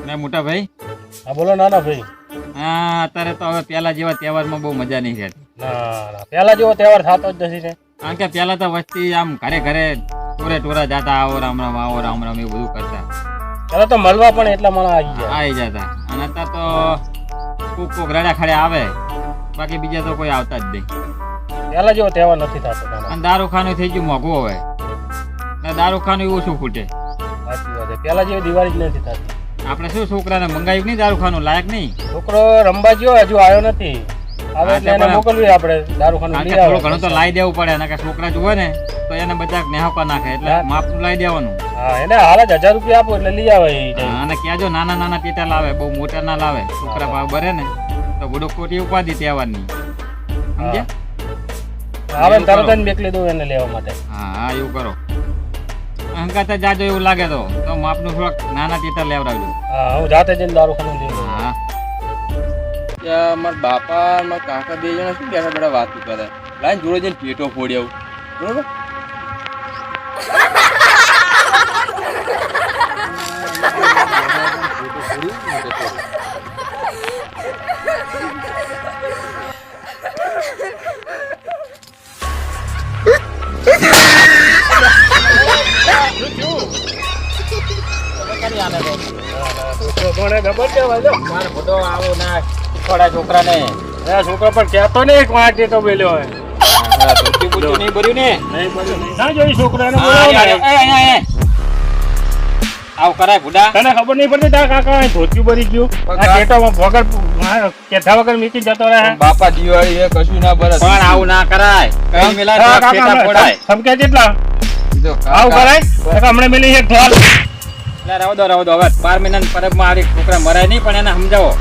ને મોટા ભાઈ હા બોલો નાના ભાઈ. હા અત્યારે તો હવે પેલા જેવા તહેવારમાં બહુ મજા નહીં રહેતી. ના પેલા જેવો તહેવાર થતો જ નથી ને. કારણ કે પેલા તો વસ્તી આમ ઘરે ઘરે ટોરા જતા આવો રામ રામ એવું બધું કરતા. પેલા તો મળવા પણ એટલા માણસ આવી ગયા. આવી જતા અને અત્યારે તો કોક રડા ખડે આવે, બાકી બીજા તો કોઈ આવતા જ નહીં. પેલા જેવો તહેવાર નથી થતો. અને દારૂખાનું થઈ ગયું મોઘું હવે, ને દારૂખાનું એવું શું ફૂટે. સાચી વાત છે, પેલા જેવી દિવાળી જ નથી થતી. આપણે શું છોકરાને મંગાવ્યું નહીં દારૂખાનું, લાયક નહીં. છોકરો રમવા ગયો હજુ આવ્યો નથી. આવે એટલે એને મોકલવી આપણે દારૂખાનું લઈ થોડું ઘણું તો લાવી દેવું પડે, અને છોકરા જુએ ને તો એને બધા નેહાપા નાખે, એટલે માપનું લાવી દેવાનું. હા એને હાલ જ 1000 રૂપિયા આપો એટલે લઈ આવે. અને ક્યાં જો નાના નાના ટેટા લાવે, બહુ મોટા ના લાવે. છોકરા ભાવ ભરે ને તો ગુડો કોટી ઉપાધિ તહેવારની, સમજ્યા? આવે તરત જ મેકલી દઉં એને લેવા માટે. હા એવું કરો. અંકાતે જાજો એવું લાગે તો માપનું થોડાક નાના ટેટા લેવડાવજો. હા હું જાતે જઈને દારૂખાનું લઈ લઉં. હા મારા બાપા મારા કાકા બે જણા શું બેઠા બેઠા વાતું કરે, લાઈન જોડે જઈને પેટો ફોડી આવું. બરોબર. છોકરાને છોકરા પણ કહેતો ને એક વાત તો બોલ્યો હોય. નહીં ભર્યું ને ના જોઈ છોકરાને આવું કરાય બુડા. તને ખબર નહીં પડતી તારા કાકા ધોતિયું ભરી ગયું વગર કેથા વગર મીકી જતો રહે. બાપા દિવાળી એ કશું ના ભરે, પણ આવું ના કરાય. કઈ મિલા ટેટા ફોડાય. સમકે જેટલા આવું કરાય હમણાં મિલી એક ઢોલ. રહો દો હવે 12 મહિનાની પરબમાં આ છોકરા મરાય નહીં, પણ એને સમજાવો.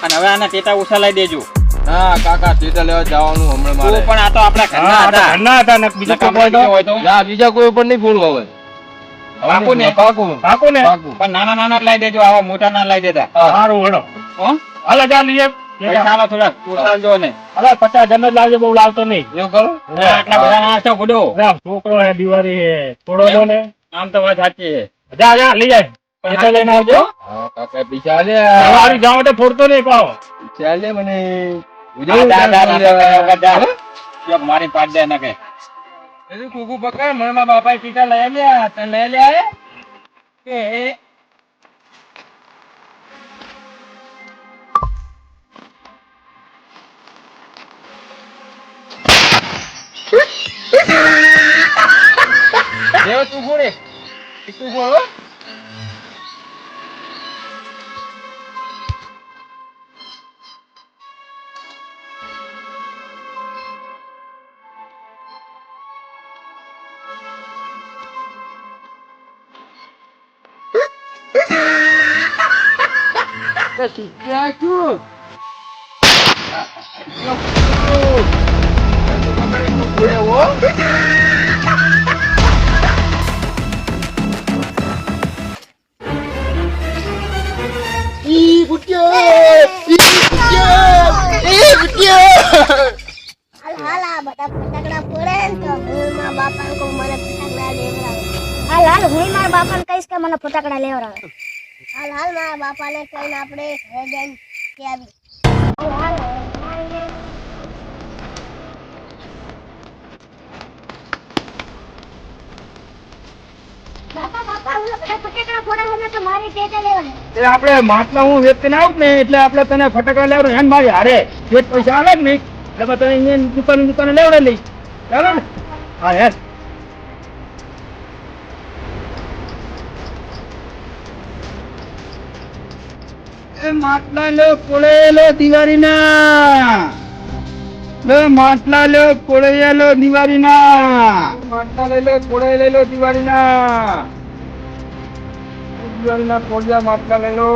અને હવે આના ટેટા ઓછા લઈ દેજો. ના કાકા ટેટા લેવા જવાનું હમણાં મારે. પણ આ તો આપણા ઘરના હતા ને બીજો કોઈ હોય તો બીજા કોઈ ઉપર નહીં ફોડવું હવે. પાકું ને પણ નાના લઈ દેજો, આવા મોટા ના લઈ દેતા. સારું હેડો હાલો જા લઈએ. પૈસા થોડા ઉતારજો ને. અરે 50,000 જ લાવજો, બહુ લાવતો નહીં. એવું કરો. આટલા બધા ના છો ગુડો. છોકરો હે દિવાળી હે થોડો જો ને. આમ તો વાત સાચી છે. જા લઈ જાય. પૈસા લઈને આવજો. હા કાકા પૈસા લે. મારી જાવ તો ફોડતો નહીં પાવ. ચાલે મને મારી પાડ દે નાખે. કુકુ પકડ મને મારા બાપા ટીકા લઈ લ્યા, તને લઈ લ્યા કે દેવ તું ફોડે તું ફોડો. શીખ્યા છું બાપાને કહીશ કે મને ફટાકડા લેવડાવે. હાલ મારા બાપાને કહીને આપણે ઘરે જઈને કે આવી. આપડે માટલા હું વેચીને આવું ને એટલે આપડે તને ફટાકડા લેવડે એને મારી હારે જે પૈસા આવે જ નહીં એટલે તને અહીંયા દુકાને લેવડે લઈશ. ચાલો ને. હા યાર માટલા લો પોળેલો દિવાળીના. માટલા લો પોળેલો દિવાળીના. માટલા લઈ લો પોળે લઈ લો દિવાળીના. દિવાળીના પોળિયા માટલા લઈ લો.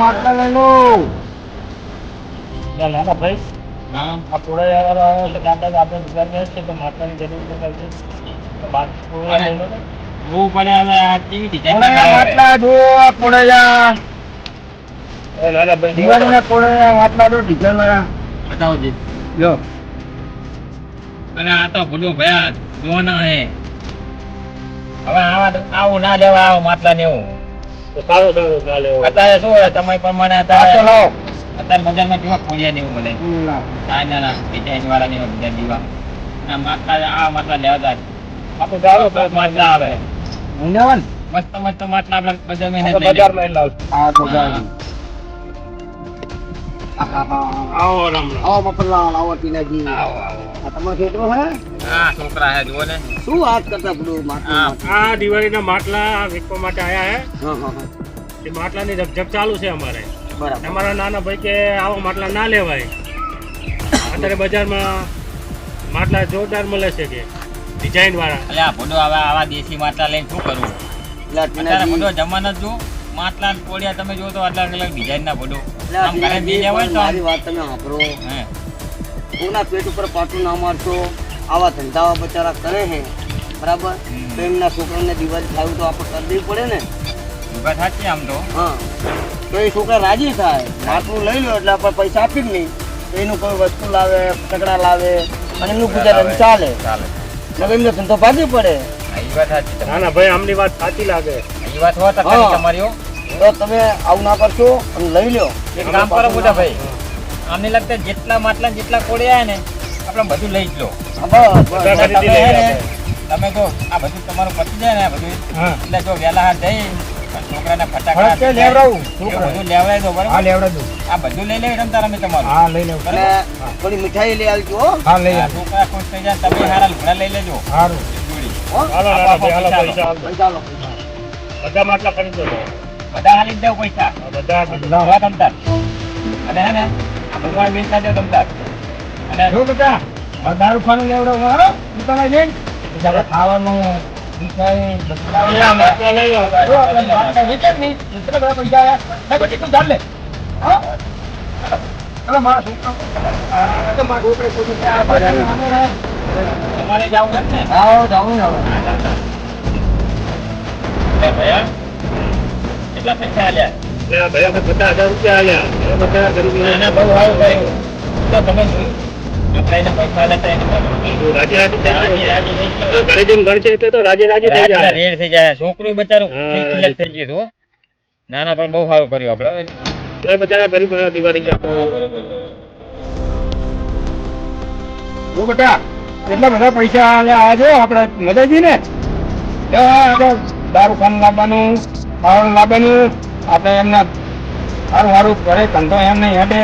માટલા લઈ લો. ભાઈ આ પોળા આપણે ગુજરાત છે તો માટલાની જરૂર પડશે. માટલા જો પોળા દિવાળીના પોળા માટલા તો ડીઝલ બતાવજે. જો અને આ તો ભૂલું ભયા જોવાના હે. હવે આવું ના લેવા આવો માટલા ને એવું. અત્યારે શું હોય તમે પ્રમાણે અત્યારે બજારમાં કેવા ખોલ્યા ને એવું મળે. ના ડિઝાઇન વાળા ને ડિઝાઇન જેવા આ માટલા લેવા જાય. આપણું ગાળો માટલા આવે મસ્ત માટલા આપણે બજારમાં આવો મફતલાલ, આવો ટીનાજી. આ તમારો છોકરો હે? હા છોકરા હે જુઓ ને. શું વાત કરતા પેલું માટલું? આ દિવાળીના માટલા વેચવા માટે આયા હે. હા હા હા, એ માટલાની રકઝક ચાલુ છે અમારે. બરાબર. અમારા નાના ભાઈ કે આવા માટલા ના લેવાય. અત્યારે બજારમાં માટલા જોરદાર મળે છે કે ડિઝાઇન વાળા. એટલે આ ભૂલો હવે આવા દેશી માટલા લઈને શું કરવું? એટલે આ અત્યારે ભૂલો ટીનાજી, જમાના જો માટલા કોડિયા તમે જો તો અલગ અલગ ડિઝાઇન ના ભૂલો એટલે આ આમ ઘરે ટીનાજી, બીજા હોય પણ તો આમ. મારી વાત તમે સાંભળો. હે કોના પેટ ઉપર પાટું ના મારશો. આવા ધંધાવા બચારા કરે છે, બરાબર? તો એમના છોકરાને દિવાળી થાય તો આપણે કરી દેવી પડે ને. એ વાત સાચી આમ તો. હા, તો એ છોકરા રાજી થાય, માટલું લઈ લો એટલે આપણે પૈસા આપી જ નહીં. તો એનું કોઈ વસ્તુ લાવે, ફટાકડા લાવે અને એમનું ગુજરાન ચાલે. ચાલે. નકર એમનો ધંધો ભાગી પડે. હા, એ વાત સાચી તમારી. ના ના ભાઈ આમની વાત સાચી લાગે. એ વાત સો ટકાની હા. તમારી હો. તો તમે આવું ના કરશો અને લઈ લો. એક કામ કરો મોટા ભાઈ, આમને લાગતા જેટલા માટલા ને જેટલા કોડિયા ને આપણે બધું લઈ જ લો. હા, બસ, બસ. બધા તમે ખરીદી હે લઈ ને, લો. તમે જો આ બધું તમારું પતી જાય ને બધું હા. એટલે જો વહેલા હાથ જઈ અને છોકરાને ફટાકડા ફટાકે લેવડાવું. એવું બધું લેવડાવી દો બરાબર. લેવડાવજો. આ બધું લઈ લેવી રમતા રમે તમારું. હા લઈ લેવું. અને થોડી મીઠાઈ લઈ આવજો હો. હા આ છોકરા ખુશ થઈ જાય તમે હારા લુગડા લઈ લેજો. સારું. જોડી. હો? હાલો આપો, હાલો ભાઈ, હાલો પૈસા પૈસા આપો. પૈસા લો. બધા માટલા ખરીદો તો. બધા હાલી જ દેવ પૈસા. બધા હવે તમતાર. અને હે ને આ ભગવાન વેચતા દેવ તમતાર. અને જો બેટા આ દારૂ ખાનું લેવડાવો હા દુકાને જઈને પછી આપણે ખાવાનું મીઠાઈ બધું આ માટલા લઈ લો. જો આપણે માટલા વેચે જ નહીં. એટલા બધા પૈસા આયા પછી તું ચાલ લે હા ચલો મારા છોકરા તો મારા છોકરે ખોટું છે. આ બધાને તમારે જાવું છે ને? આવો, જાઉં ને હવે. લે ભૈયા કેટલા પૈસા આલ્યા? ભાઈ આપણે 50,000 રૂપિયા આલ્યા એ બધા ગરીબી એને બહુ સારું કર્યું. તો તમે જોયું. આપણે એને પૈસા લેતા એને રાજી રાજી થઈ રાજી રાજી થઈ ગયો. ગયો. ઘરે જઈને ગણશે એટલે તો રાજી રાજી થઈ રાજી જાય. રેડ થઈ જાય. છોકરું બચારું હા. ક્લિયર થઈ ગયું હતું હો. ના ના પણ બહુ સારું કર્યું આપણે. એ બધા ગરીબ દિવાળી ગયા. જો બેટા એટલા બધા પૈસા આયા છે આપણે મજાજી ને દારૂ ખાનું લાવવાનું ખાવાનું લાવવાનું આપણે એમને સારું સારું ઘરે ધંધો એમને હેડે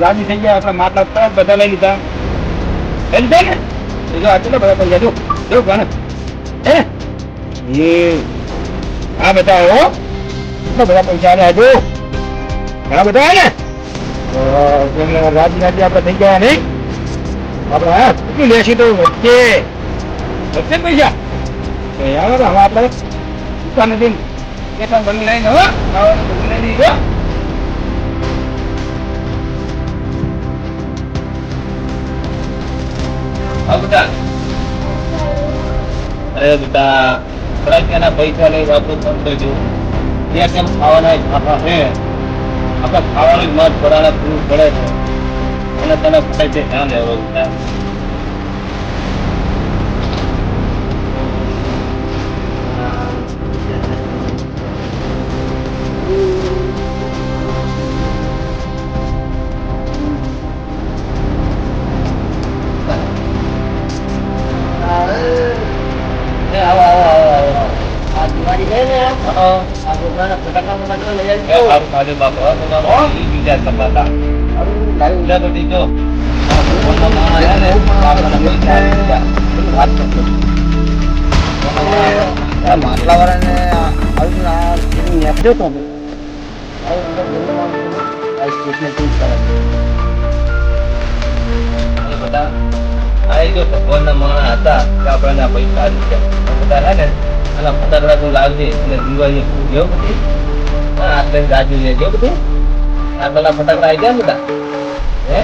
રાજી થઈ ગયા આપણે માટલા તરત બધા લઈ લીધા લઈ લીધા ને એ જો આટલા બધા પૈસા જો ગણ હે એ હા બધા હો એટલા બધા પૈસા આલ્યા જો ઘણા બધા આયા ને રાજી રાજી આપણે થઈ ગયા નહીં આપણે હા કેટલું લેશી તો વચ્ચે વચ્ચે પૈસા તો યાર હવે આપણે દુકાને જઈને કેટલા બની લઈને હો ખાવાનું બધું લઈ લઈએ હો. હા બેટા અરે બેટા ફટાકડાના પૈસા લઈ વાતો કરતો જો ત્યાં કેમ ખાવાના ખાવા છે આપણે ખાવાનું જ મત ભરાના પૂરું પડે છે અને તને ફટાકે ધ્યાન લેવો બેટા આ દિવાળી ગઈ ને આ છોકરાને ફટાકડાનો માટલો લઈ આવજો. સારું ખાધે બાપા તમારો બીજા કમાતા સારું લાવ્યું. બીજા તો દીધો માટલા વાળાને આવું આ નેપજો તો બધા આ જો ભગવાનના માણસ હતા કે આપણને આ પૈસા આવી ગયા બધા હે ને આના ફટાકડા તું લાવજે અને દિવાળી જો બધી આટલે રાજુ ને જો બધી આટલા ફટાકડા આવી ગયા બધા હે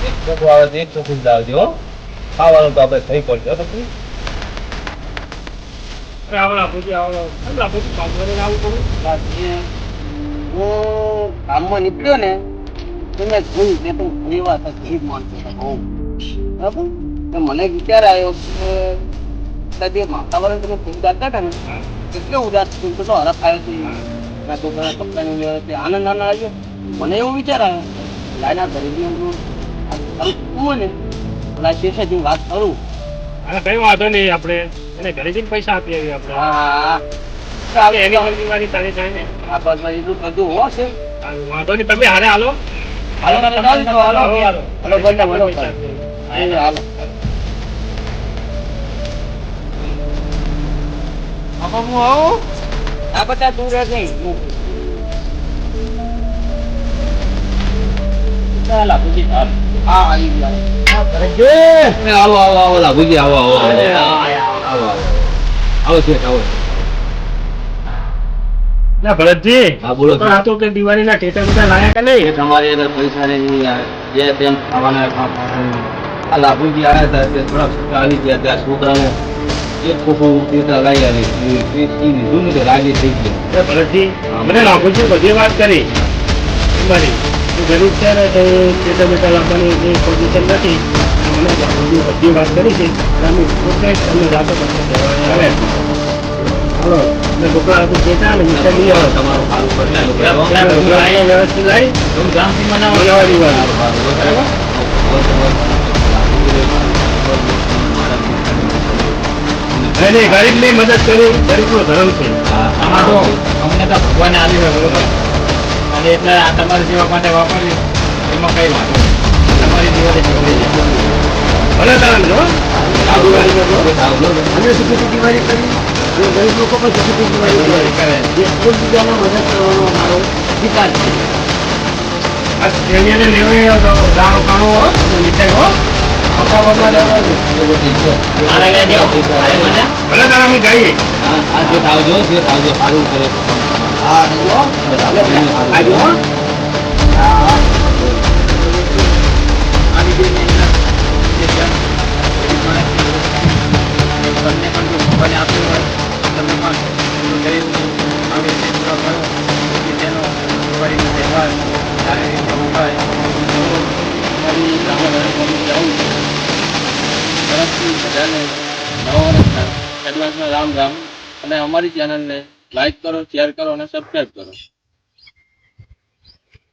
એક ચોખ્ખું આવે તો એક ચોખ્ખું જ લાવજો હો ખાવાનું તો આપણે થઈ પડશે પછી આવડા પૂછી આવડા પૂછી કામ કરીને આવું પડું હું કામમાં નીકળ્યો ને તો તમે જોયું તે તો ઘણી વાત ગરીબ માણસો હતા બહુ. બરાબર? તો મને વિચાર આવ્યો કે જે વાતાવરણ તમે ફૂલ કાઢતા હતા ને કેટલો ઉદાસ થયું, કેટલો હરખ આવ્યો છે. ના તો પેલા કપડાની વ્યવસ્થા તે આનંદ આનંદ આવ્યો. મને એવો વિચાર આવ્યો લાઈના ગરીબી ને પેલા શેષાજી વાત કરું. અને કઈ વાંધો નહીં, આપણે એને ઘરે જઈને પૈસા આપી આવીએ આપણે. હા એની જિમ્મેવારી તારી થાય ને. આ બાજુમાં એટલું બધું હોશે. વાંધો નહીં, તમે હારે હાલો. હાલો તમે ચાલો તો હાલો હાલો બંને મળો પૈસા એ આપીએ. હાલો બાપા હું આવું આ બધા તું રહે નહીં ચાલ પૂછી હા આવી ગયા ભરતજી, આવો આવો આવો લાભુજી આવો આવો આવો આવો આવો છે આવો ના ભરતજી, હા બોલો તો આ તો કે દિવાળીના ટેટા બધા લાયા કે નહીં? એ તમારે એને પૈસા ને જે તેમ ખાવાના આ લાભુજી આવ્યા હતા તે થોડા છૂટા આવી ગયા ત્યાં છોકરાને એક કોકો ટેટા લાવી આવી એ લીધું ને તો રાજી થઈ ગઈ. એ ભરતજી, મને લાગુ છે બધી વાત કરી મારી. તું ગરીબ છે ને તો ટેટા બેટા લાવવાની એ પોઝિશન નથી. મને લાગુજી બધી વાત કરી છે. અમે પોતે તમને રાતો પડશે હવે હાલો, એટલે ઢોકળા હતું ટેટા ને મીઠા લઈ આવો. તમારું સારું કરી ત્યાં નાખ્યું. ઢોકળા વ્યવસ્થિત લાવી ધૂમધામથી મનાવો. બનાવવા દીવાની. નહીં નહીં, ગરીબની મદદ કરી ગરીબનો ધર્મ છે. આમાં તો અમને તો ભગવાને આલ્યું હોય બરોબર, અને એટલે આ તમારી સેવા માટે વાપરવી એમાં કઈ વાંધો નહીં. તમારી દિવાળી ચોરી છે. ભલે તારા જો આ દિવાળીમાં જો અમે સુખી દિવાળી કરી અને ગરીબ લોકો પણ સુખી દિવાળી દિવાળી કરે. એ એકબીજાને મદદ કરવાનો અમારો વિચાર છે. આ શેરીને લેવાય દાણો કાણો હો અને મીઠાઈ હો આપવા બાપા લેવાનું. મારા ઘરે દેવો. મારે મજા. ભલે તારા અમે જઈએ. આ જે આવજો જે આવજો સારું કરે. હા જો આવજો હો. હા આવી જે મહેનત જે જન ગરીબ માણસની તમને પણ જો ભગવાને આપ્યું હોય તમે પણ ગરીબની આવી રીતે પૂરો કરો કે જેનો દિવાળીનો તહેવાર સારી રીતે ઉઠાય. ફરી ગામડાને ફરી જવું તરફથી બધાને નવા વર્ષના એડવાન્સમાં રામ રામ. અને અમારી ચેનલને લાઈક કરો, શેર કરો અને સબસ્ક્રાઈબ કરો.